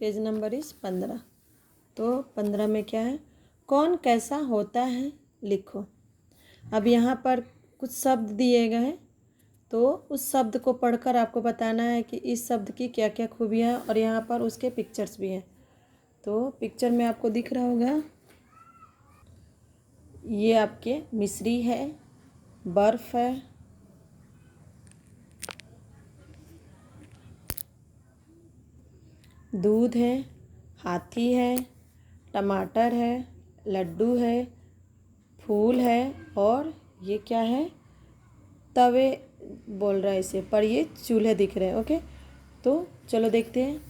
Page number इस 15। तो 15 में क्या है, कौन कैसा होता है लिखो। अब यहाँ पर कुछ शब्द दिए गए हैं, तो उस शब्द को पढ़कर आपको बताना है कि इस शब्द की क्या क्या खूबियाँ हैं, और यहाँ पर उसके पिक्चर्स भी हैं। तो पिक्चर में आपको दिख रहा होगा, ये आपके मिस्री है, बर्फ़ है, दूध है, हाथी है, टमाटर है, लड्डू है, फूल है, और ये क्या है, तवे बोल रहा है इसे, पर ये चूल्हे दिख रहे हैं। ओके, तो चलो देखते हैं।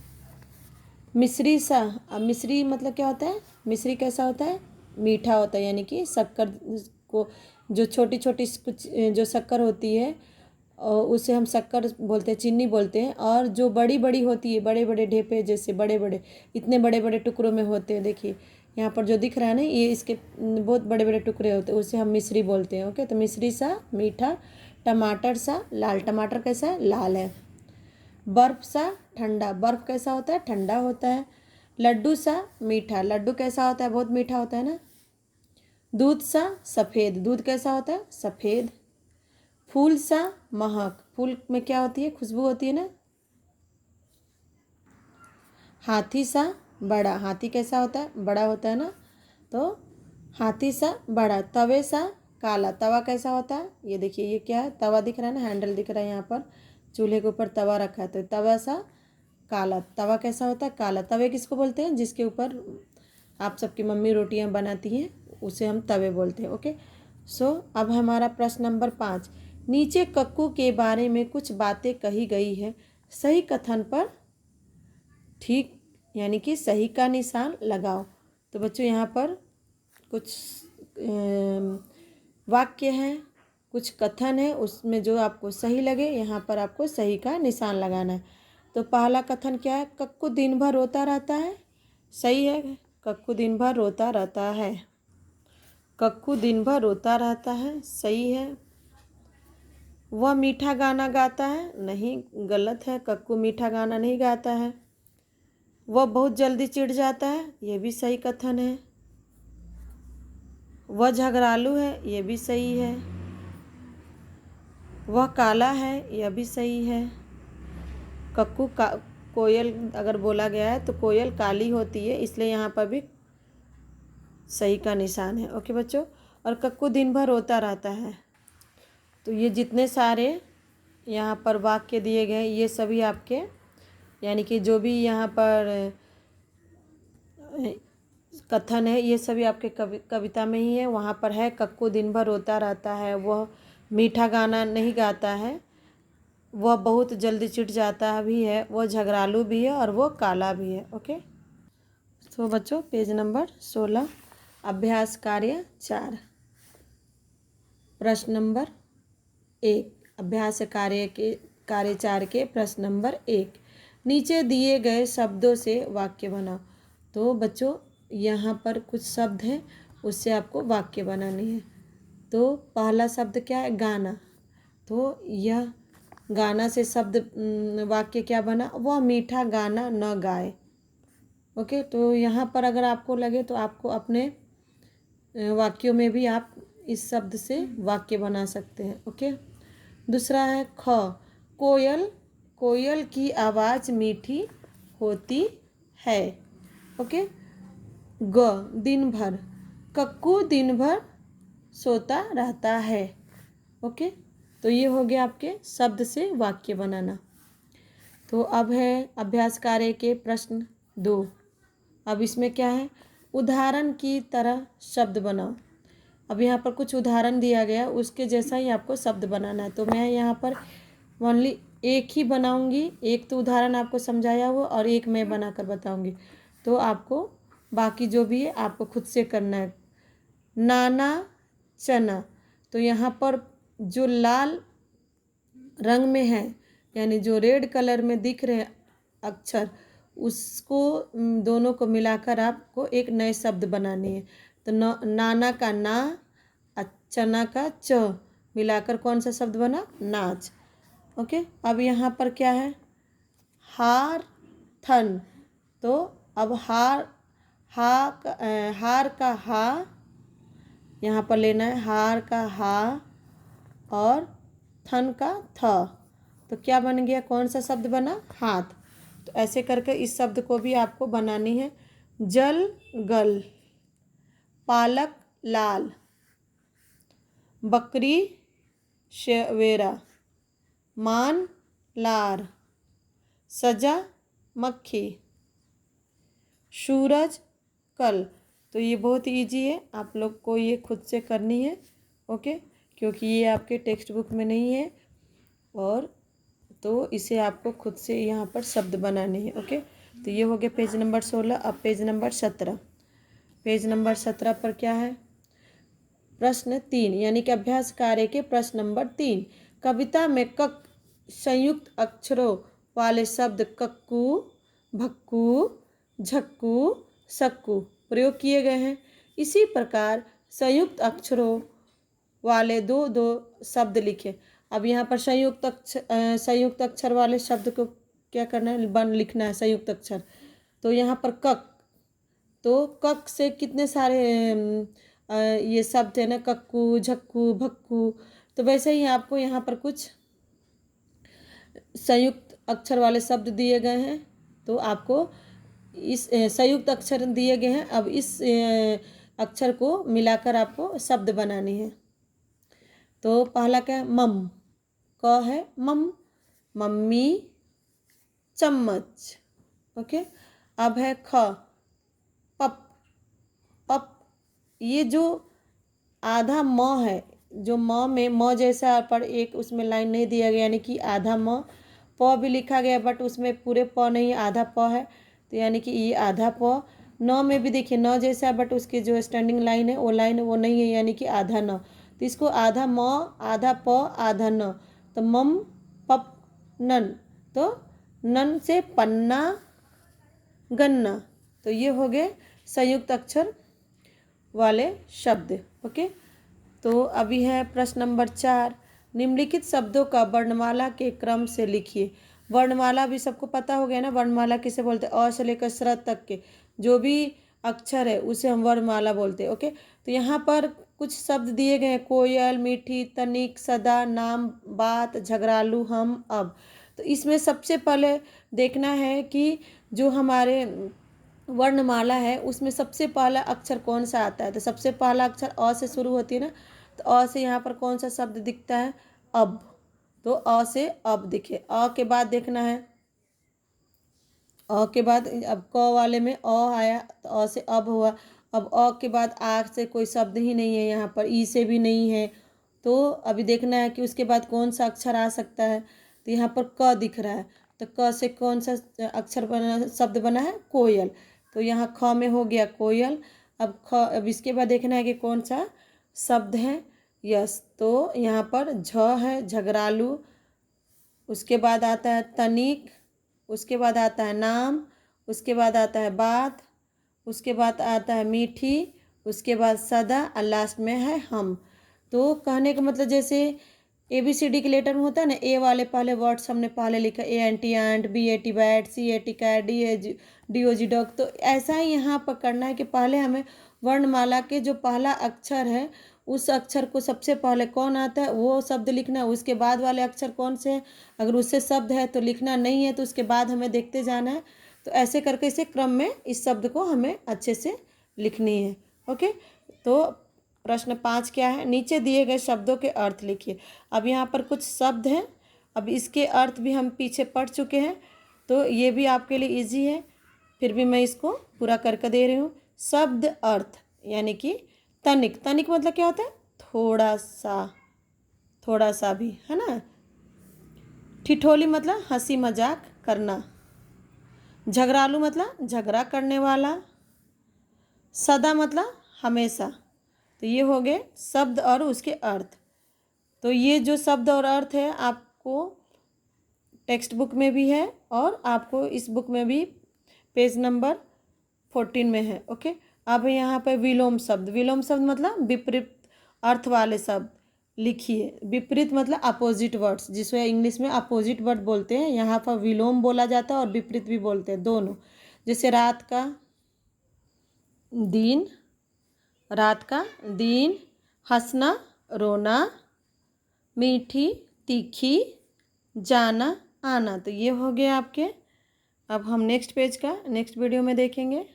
मिश्री सा, अब मिश्री मतलब क्या होता है, मिश्री कैसा होता है, मीठा होता है, यानी कि शक्कर को, जो छोटी छोटी कुछ जो शक्कर होती है और उसे हम शक्कर बोलते हैं, चीनी बोलते हैं, और जो बड़ी बड़ी होती है, बड़े बड़े ढेपे जैसे, बड़े बड़े, इतने बड़े बड़े टुकड़ों में होते हैं, देखिए यहाँ पर जो दिख रहा है ना, ये इसके बहुत बड़े बड़े टुकड़े होते हैं, उसे हम मिश्री बोलते हैं। ओके, तो मिश्री सा मीठा, टमाटर सा लाल, टमाटर कैसा है, लाल है। बर्फ़ सा ठंडा, बर्फ़ कैसा होता है, ठंडा होता है। लड्डू सा मीठा, लड्डू कैसा होता है, बहुत मीठा होता है ना। दूध सा सफ़ेद, दूध कैसा होता है, सफ़ेद। फूल सा महक, फूल में क्या होती है, खुशबू होती है ना। हाथी सा बड़ा, हाथी कैसा होता है, बड़ा होता है ना। तो हाथी सा बड़ा। तवे सा काला, तवा कैसा होता है, ये देखिए, ये क्या है, तवा दिख रहा है ना, हैंडल दिख रहा है, यहाँ पर चूल्हे के ऊपर तवा रखा है, तो तवा सा काला। तवा कैसा होता है, काला। तवे किसको बोलते हैं, जिसके ऊपर आप सबकी मम्मी रोटियां बनाती हैं, उसे हम तवे बोलते हैं। ओके, सो अब हमारा प्रश्न नंबर 5, नीचे कक्कू के बारे में कुछ बातें कही गई है, सही कथन पर ठीक यानी कि सही का निशान लगाओ। तो बच्चों यहाँ पर कुछ वाक्य हैं, कुछ कथन है, उसमें जो आपको सही लगे यहाँ पर आपको सही का निशान लगाना है। तो पहला कथन क्या है, कक्कू दिन भर रोता रहता है, सही है, कक्कू दिन भर रोता रहता है। कक्कू दिन भर रोता रहता है, सही है। वह मीठा गाना गाता है, नहीं, गलत है, कक्कू मीठा गाना नहीं गाता है। वह बहुत जल्दी चिढ़ जाता है, यह भी सही कथन है। वह झगड़ालू है, यह भी सही है। वह काला है, यह भी सही है। कक्कू का कोयल अगर बोला गया है तो कोयल काली होती है, इसलिए यहाँ पर भी सही का निशान है। ओके बच्चों, और कक्कू दिन भर रोता रहता है। तो ये जितने सारे यहाँ पर वाक्य दिए गए, ये सभी आपके यानी कि जो भी यहाँ पर कथन है, ये सभी आपके कविता में ही है। वहाँ पर है कक्कू दिन भर रोता रहता है, वह मीठा गाना नहीं गाता है, वह बहुत जल्दी चिढ़ जाता भी है, वह झगड़ालू भी है, और वो काला भी है। ओके, तो बच्चों पेज नंबर 16, अभ्यास कार्य 4, प्रश्न नंबर 1, अभ्यास कार्य 4 के प्रश्न नंबर 1, नीचे दिए गए शब्दों से वाक्य बनाओ। तो बच्चों यहाँ पर कुछ शब्द हैं, उससे आपको वाक्य बनानी है। तो पहला शब्द क्या है, गाना। तो यह गाना से शब्द वाक्य क्या बना, वह मीठा गाना न गाए। ओके, तो यहाँ पर अगर आपको लगे तो आपको अपने वाक्यों में भी आप इस शब्द से वाक्य बना सकते हैं। ओके, दूसरा है ख, कोयल, कोयल की आवाज़ मीठी होती है। ओके, ग, दिन भर, कक्कू दिन भर सोता रहता है। ओके, तो ये हो गया आपके शब्द से वाक्य बनाना। तो अब है अभ्यास कार्य के प्रश्न 2। अब इसमें क्या है, उदाहरण की तरह शब्द बनाओ। अब यहाँ पर कुछ उदाहरण दिया गया, उसके जैसा ही आपको शब्द बनाना है। तो मैं यहाँ पर ओनली एक ही बनाऊंगी, एक तो उदाहरण आपको समझाया हुआ और एक मैं बनाकर बताऊंगी। तो आपको बाकी जो भी है आपको खुद से करना है। नाना चना, तो यहाँ पर जो लाल रंग में है, यानी जो रेड कलर में दिख रहे अक्षर, उसको दोनों को मिलाकर आपको एक नए शब्द बनाने हैं। तो नाना का ना, चना का च मिलाकर कौन सा शब्द बना, नाच। ओके, अब यहाँ पर क्या है, हार थन, तो अब हार, हार का हा यहाँ पर लेना है, हार का हा और थन का थ। तो क्या बन गया, कौन सा शब्द बना, हाथ। तो ऐसे करके इस शब्द को भी आपको बनानी है। जल गल, पालक लाल, बकरी शेवेरा, मान लार, सजा मक्खी, सूरज कल। तो ये बहुत इजी है, आप लोग को ये खुद से करनी है, ओके, क्योंकि ये आपके टेक्स्ट बुक में नहीं है। और तो इसे आपको खुद से यहाँ पर शब्द बनाने हैं, ओके। तो ये हो गया पेज नंबर 16। अब पेज नंबर 17। पेज नंबर 17 पर क्या है, प्रश्न 3 यानी कि अभ्यास कार्य के प्रश्न नंबर 3। कविता में कक संयुक्त अक्षरों वाले शब्द कक्कू, भक्कू, झक्कू, सक्कू प्रयोग किए गए हैं। इसी प्रकार संयुक्त अक्षरों वाले दो दो शब्द लिखे। अब यहाँ पर संयुक्त अक्षर वाले शब्द को क्या करना है, लिखना है संयुक्त अक्षर। तो यहाँ पर कक, तो कक से कितने सारे ये शब्द है ना, कक्कू, झक्कू, भक्कू। तो वैसे ही आपको यहाँ पर कुछ संयुक्त अक्षर वाले शब्द दिए गए हैं। तो आपको इस संयुक्त अक्षर दिए गए हैं, अब इस अक्षर को मिलाकर आपको शब्द बनाने हैं। तो पहला क्या है, मम, क है मम, मम्मी, चम्मच, ओके। अब है ख, पप, पप। ये जो आधा म है, जो म में म जैसा पर एक उसमें लाइन नहीं दिया गया, यानी कि आधा म। प भी लिखा गया बट उसमें पूरे प नहीं, आधा प है, तो यानी कि ये आधा प। न में भी देखिए न जैसा बट उसकी जो स्टैंडिंग लाइन है वो नहीं है, यानी कि आधा न। तो इसको आधा म, आधा प, आधा न। तो मम पप नन, तो नन से पन्ना गन्ना। तो ये हो गए संयुक्त अक्षर वाले शब्द, ओके। तो अभी है प्रश्न नंबर 4। निम्नलिखित शब्दों का वर्णमाला के क्रम से लिखिए। वर्णमाला भी सबको पता हो गया ना, वर्णमाला किसे बोलते हैं, अ से लेकर श तक के जो भी अक्षर है उसे हम वर्णमाला बोलते हैं, ओके। तो यहाँ पर कुछ शब्द दिए गए हैं, कोयल, मीठी, तनिक, सदा, नाम, बात, झगड़ालू, हम, अब। तो इसमें सबसे पहले देखना है कि जो हमारे वर्णमाला है उसमें सबसे पहला अक्षर कौन सा आता है। तो सबसे पहला अक्षर अ से शुरू होती है ना, तो अ से यहाँ पर कौन सा शब्द दिखता है, अब। तो अ से अब दिखे। अ के बाद देखना है, अ के बाद अब क वाले में अ आया, तो अ से अब हुआ। अब अ के बाद आ से कोई शब्द ही नहीं है, यहाँ पर ई से भी नहीं है। तो अभी देखना है कि उसके बाद कौन सा अक्षर आ सकता है। तो यहाँ पर क दिख रहा है, तो क से कौन सा अक्षर बना, शब्द बना है, कोयल। तो यहाँ ख में हो गया कोयल। अब इसके बाद देखना है कि कौन सा शब्द है, यस। तो यहाँ पर झ है, झगड़ालू। उसके बाद आता है तनिक, उसके बाद आता है नाम, उसके बाद आता है बात, उसके बाद आता है मीठी, उसके बाद सदा और लास्ट में है हम। तो कहने का मतलब जैसे ABCD के लेटर में होता है ना, ए वाले पहले वर्ड्स हमने पहले लिखा, ANT ant, BAT bat, CAT cat, DOG dog. तो ऐसा ही यहाँ पर करना है कि पहले हमें वर्णमाला के जो पहला अक्षर है उस अक्षर को सबसे पहले कौन आता है वो शब्द लिखना है, उसके बाद वाले अक्षर कौन से हैं, अगर उससे शब्द है तो लिखना, नहीं है तो उसके बाद हमें देखते जाना है। तो ऐसे करके इसे क्रम में इस शब्द को हमें अच्छे से लिखनी है, ओके। तो प्रश्न 5 क्या है, नीचे दिए गए शब्दों के अर्थ लिखिए। अब यहाँ पर कुछ शब्द हैं, अब इसके अर्थ भी हम पीछे पढ़ चुके हैं, तो ये भी आपके लिए इजी है, फिर भी मैं इसको पूरा करके दे रही हूँ। शब्द अर्थ यानी कि तनिक, तनिक मतलब क्या होता है, थोड़ा सा, थोड़ा सा भी, है ना। ठिठोली मतलब हंसी मजाक करना। झगड़ालू मतलब झगड़ा करने वाला। सदा मतलब हमेशा। तो ये हो गए शब्द और उसके अर्थ। तो ये जो शब्द और अर्थ है आपको टेक्स्ट बुक में भी है और आपको इस बुक में भी पेज नंबर 14 में है, ओके। अब यहाँ पे विलोम शब्द, विलोम शब्द मतलब विपरीत अर्थ वाले शब्द लिखिए। विपरीत मतलब अपोजिट वर्ड्स, जिसको इंग्लिश में अपोजिट वर्ड बोलते हैं, यहाँ पर विलोम बोला जाता है और विपरीत भी बोलते हैं, दोनों। जैसे रात का दिन, हंसना रोना, मीठी तीखी, जाना आना। तो ये हो गया आपके। अब हम नेक्स्ट पेज का नेक्स्ट वीडियो में देखेंगे।